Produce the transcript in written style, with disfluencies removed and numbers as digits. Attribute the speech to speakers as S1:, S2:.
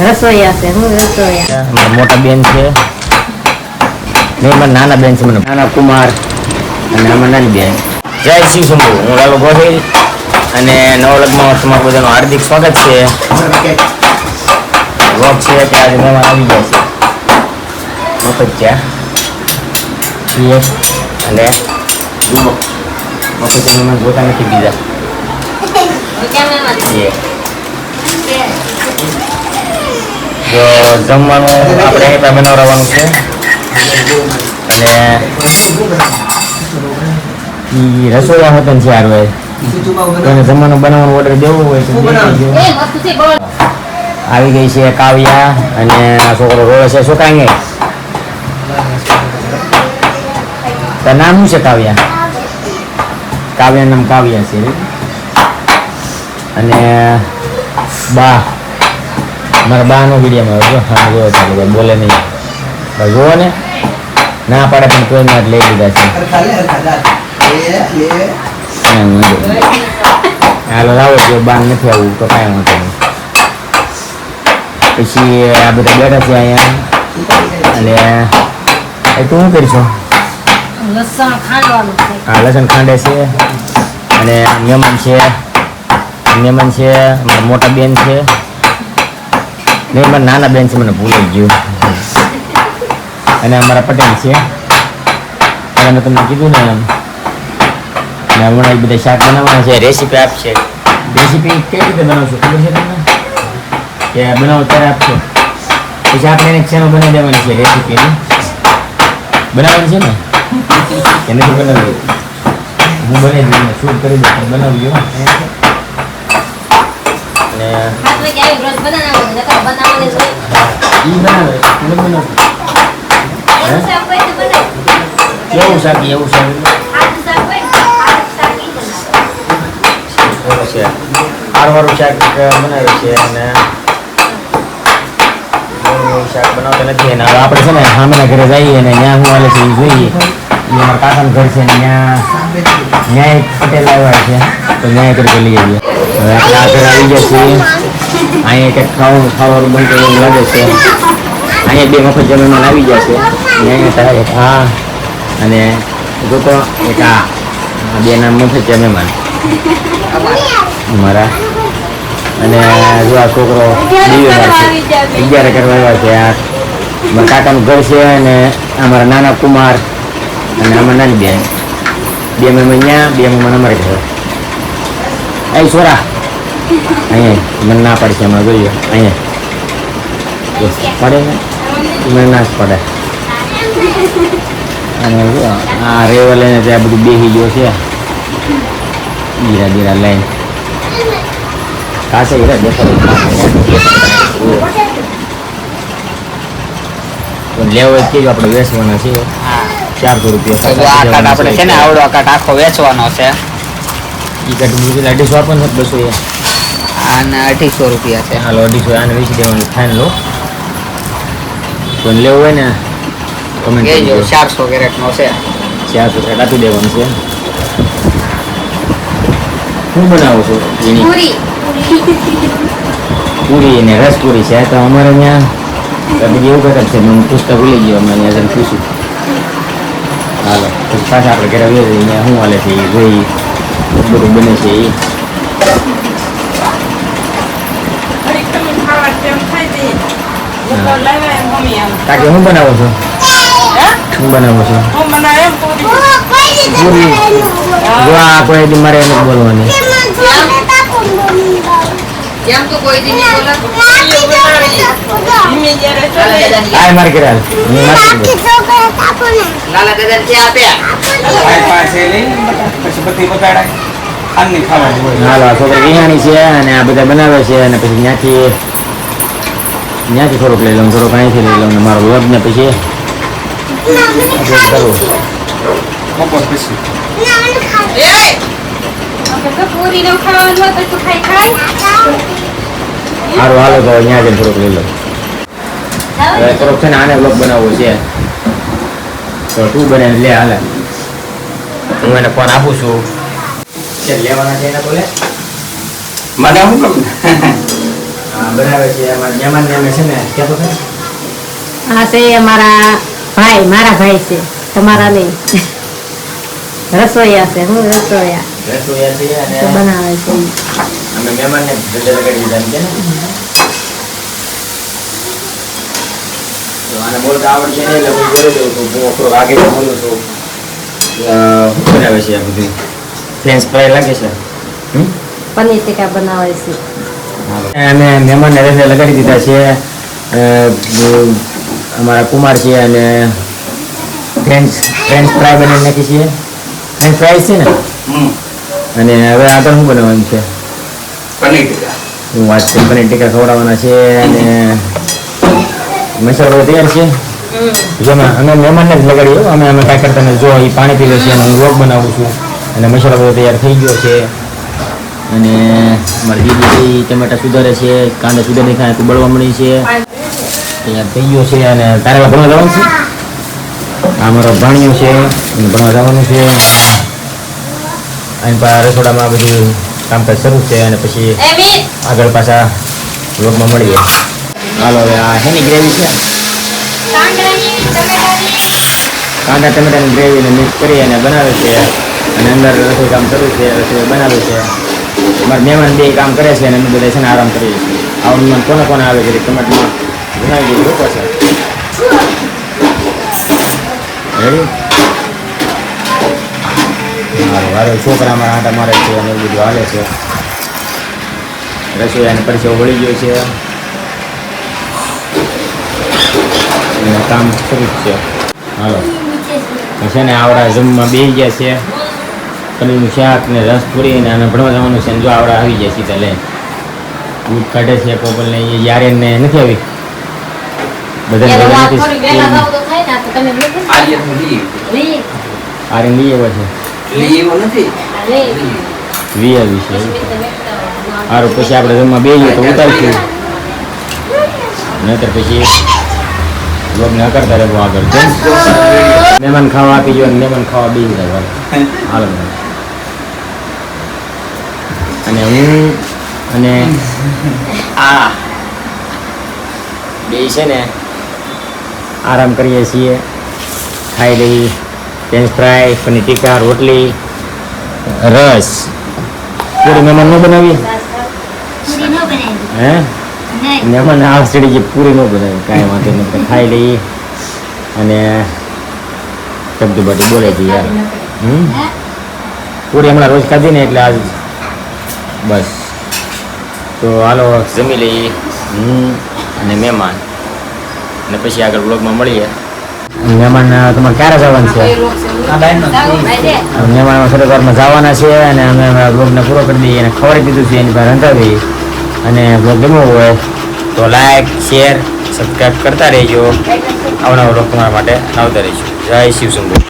S1: રસોઈયા છે હું રસોઈયા
S2: મારા મોટા બેન છે નહીં મારા નાના બેન છે મને નાના કુમાર અને અમારા નાની બેન જય શિવ શંભુ હું લાલો ગોહિલ અને નવલગમાં તમારું બધાનું હાર્દિક સ્વાગત છે વ્લોગ છે કે આજે મહેમાન આવી ગયા છે મફતિયા અને મફતિયા મહેમાન જોતા નથી બીજા જો જમવાનું આપણે અહીં પણ બનાવવાનું છે અને રસોઈયા હતા ને ચાર હોય કોઈને જમવાનું બનાવવાનું ઓર્ડર દેવો હોય તો આવી ગઈ છે કાવ્યા અને આ છોકરો રોવે છે શું કાંઈ નહીં તાર નામ શું છે કાવ્યા કાવ્યાનું નામ કાવ્યા છે અને બા મારા બાનો વિડીયોમાં જો ચાલુ બોલે નહીં જુઓ ને ના પાડે પણ કોઈ ના લઈ લીધા છે હાલો લાવો જો બાન નથી આવવું તો કાંઈ વાંધો નહીં પછી આ બધા બેઠા છે અહીંયા અને એ તું શું કરીશું
S1: લસણ ખાંડવાનું છે
S2: હા લસણ ખાંડે છે અને મહેમાન છે મારા મોટા બેન છે નહીં મારા નાના બેન છે મને ભૂલી ગયું અને અમારા પટેલ છે અને મેં તમને કીધું ને હમણાં બધા શાક બનાવવાના છે રેસીપી આપશે રેસીપી કઈ રીતે બનાવશો ખબર છે તમને કે બનાવો ત્યારે આપશો પછી આપણે એને ચેનલ બનાવી દેવાની છે રેસીપીની બનાવવાની છે ને કે નથી બનાવી હું બનાવી દઉં શૂટ કરી દઉં બનાવી દઉં અને કેવું શાક એવું શાક હારવાળું શાક બનાવ્યું છે અને શાક બનાવતા નથી અને આપણે છે ને સામેના ઘરે જઈએ અને ત્યાં હું હાલે છે એ જોઈએ અમારા કાકાનું ઘર છે ને ન્યાય પટેલ આવ્યા છે તો ન્યાય કરી લઈ આવીએ હવે આપણે આ ઘરે આવી ગયા છીએ અહીંયા કંઈક ખાવાનું બનતું એવું લાગે છે અહીંયા બે મફત જમીનમાં આવી ગયા છે અહીંયા એક હા અને જોતો એક આ બે નામ મફત છે મહેમાન મારા અને જો આ છોકરો 11 કરવા આવ્યા છે આ મારા કાકાનું ઘર છે અને અમારા નાના કુમાર અને અમારા નાની બેન બે મહેમાન ત્યાં બે મહેમાન અમારે ઘરે એ છોરા અહીંયા મને ના પડશે હમણાં જોઈએ અહીંયા પડે ને મને ના જ પડે અને આ રેવા લઈને ત્યાં બધું બેસી ગયો છે ધીરા લઈને કાશે હીરા દેખાડો લેવો જ કીધું આપણે વેચવાના છે 400 રૂપિયા
S3: આપણે છે ને આવડો કાટ આખો વેચવાનો છે
S2: એ કાટ બીજું 250 આપવાનું 200
S3: અને 250 રૂપિયા છે
S2: હાલો 250 આને વેચી દેવાનું ફાઇન લો તો લેવું હોય ને કમેન્ટ
S3: કહેજો 400 કેરેટનો છે
S2: 400 કેરેટ આપી દેવાનું છે શું બનાવો છો એની પૂરી અને રસપુરી છે તો અમારે ત્યાં બધી એવું કહેતા છે હું પુસ્તક ભૂલી ગયો અમે અહીંયા જઈને પૂછ્યું હાલો પછી પાછા આપણે ઘરે આવીએ અહીંયા શું હાલે છે એ જોઈ બધું બને છે એ કાકી શું બનાવો છો શું બનાવો છો પૂરી જો આ કોઈ દી મારે એમ બોલવાની આય મારે કરે હાલો છોકરી વિહાણી છે અને આ બધા બનાવે છે અને પછી ત્યાંથી થોડુંક લઈ લઉં થોડુંક અહીંથી લઈ લઉં ને મારો વ્લોગ ને પછી સારું હાલો તો અહીંયા જઈને થોડુંક લઈ લઉં થોડોક છે ને આને વ્લોગ બનાવવો છે તો તું બને લે હાલે હું એને ફોન આપું છું લેવાના છે એને બોલે
S3: મને શું કહું
S2: બનાવે છે અમારા મહેમાનને અમે છે ને કહેતો છે
S1: આ છે અમારા ભાઈ, મારા ભાઈ છે, તમારા નહીં. રસોઈયા છે, હું રસોઈયા
S2: રસોઈયા છે અને
S1: તો બનાવે છે ઈ.
S2: અમે મહેમાનને ધંધે લગાડી દીધા એમ કે ને તો આને બોલતા આવડશે નહીં એટલે હું બોલી દઉં છું હું થોડું આગળ બોલું છું શું બનાવે છે આ બધું ફ્રેન્ચ ફ્રાય લાગે છે
S1: પનીર ટીકા બનાવે છે.
S2: અમે મહેમાનને ધંધે લગાડી દીધા છે અમારા કુમાર છે અને ફ્રેન્ચ ફ્રાય બનાવી નાખી છીએ ફ્રેન્ચ ફ્રાઈસ છે ને અને હવે આગળ શું બનાવવાનું છે
S3: પનીર ટીકા.
S2: હું વાત છે પનીર ટીકા ખવડાવવાના છે અને મસાલો તૈયાર છે જેમાં અમે મહેમાનને જ લગાડીએ અમે કાંઈ કરતા નથી. જો એ પાણી પીવે છે અને હું રોગ બનાવું છું અને મસાલો બધો તૈયાર થઈ ગયો છે અને મારી દીદી ટમેટા સુધારે છે કાંદા સુધારી ખાય તો બળવા મળી છે તૈયાર થઈ ગયો છે અને તારે ભણવા જવાનું છે આ મારો ભાણિયો છે અને ભણવા જવાનું છે અહીં રસોડામાં બધું કામકાજ શરૂ છે અને પછી આગળ પાછા વ્લોગમાં મળીએ. હાલો હવે આ શેની ગ્રેવી છે કાંદા ટમેટાની ગ્રેવીને મિક્સ કરી અને બનાવે છે અને અંદર રસોઈ કામ શરૂ છે રસોઈ બનાવે છે. અમારા મહેમાન બે કામ કરે છે અને અમે બધા છે ને આરામ કરીએ છીએ. આવડમાં કોને કોને આવે છે ટમેટામાં બનાવી દીધું લોકો છે રેડી મારો છોકરા અમારા આટા મારે છે અને એવું બધું હાલે છે. રસોઈયાને પરસેવો વળી ગયો છે અને કામ શરૂ જ છે. હાલો છે ને આવડા જમવા બેસી ગયા છે પનીરનું શાક ને રસ પૂરી ને અને ભણવા જવાનું છે ને જો આવડા આવી ગયા સીધા લે દૂધ કાઢે છે કોપલ ને એ યારે ને નથી આવી બધા આર્યન લઈ આવ્યા છે વી આવી છે સારું પછી આપણે જમવા બેસીએ તો ઉતારશું નહીતર પછી લોક ના કરતા રહેવું આગળ મહેમાન ખાવા આપી ગયો મહેમાન ખાવા બેસી જાય હાલો અને હું અને આ બે છે ને આરામ કરીએ છીએ ખાઈ લઈ ફ્રેન્ચ ફ્રાય પનીર ટીકા રોટલી રસ પૂરી મહેમાન ન બનાવી હે મહેમાન આ સીડી જે પૂરી ન બનાવી કાંઈ વાંધો નથી ખાઈ લઈએ અને શબ્દ બધું બોલે છે યાર પૂરી હમણાં રોજ ખાધી ને એટલે આજ બસ તો હાલો જમી લઈએ અને મહેમાન અને પછી આગળ બ્લોગમાં મળીએ. મહેમાન તમારે ક્યારે જવાનું છે મહેમાન થોડીક વારમાં જવાના છે અને અમે બ્લોગને પૂરો કરી દઈએ અને ખબર દીધું છે એની પાસે રંધાવી અને બ્લોગ ગમવો હોય તો લાઈક શેર સબસ્ક્રાઈબ કરતા રહેજો. આવનારો બ્લોગ તમારા માટે આવતા રહીશું. જય શિવ શંભુ.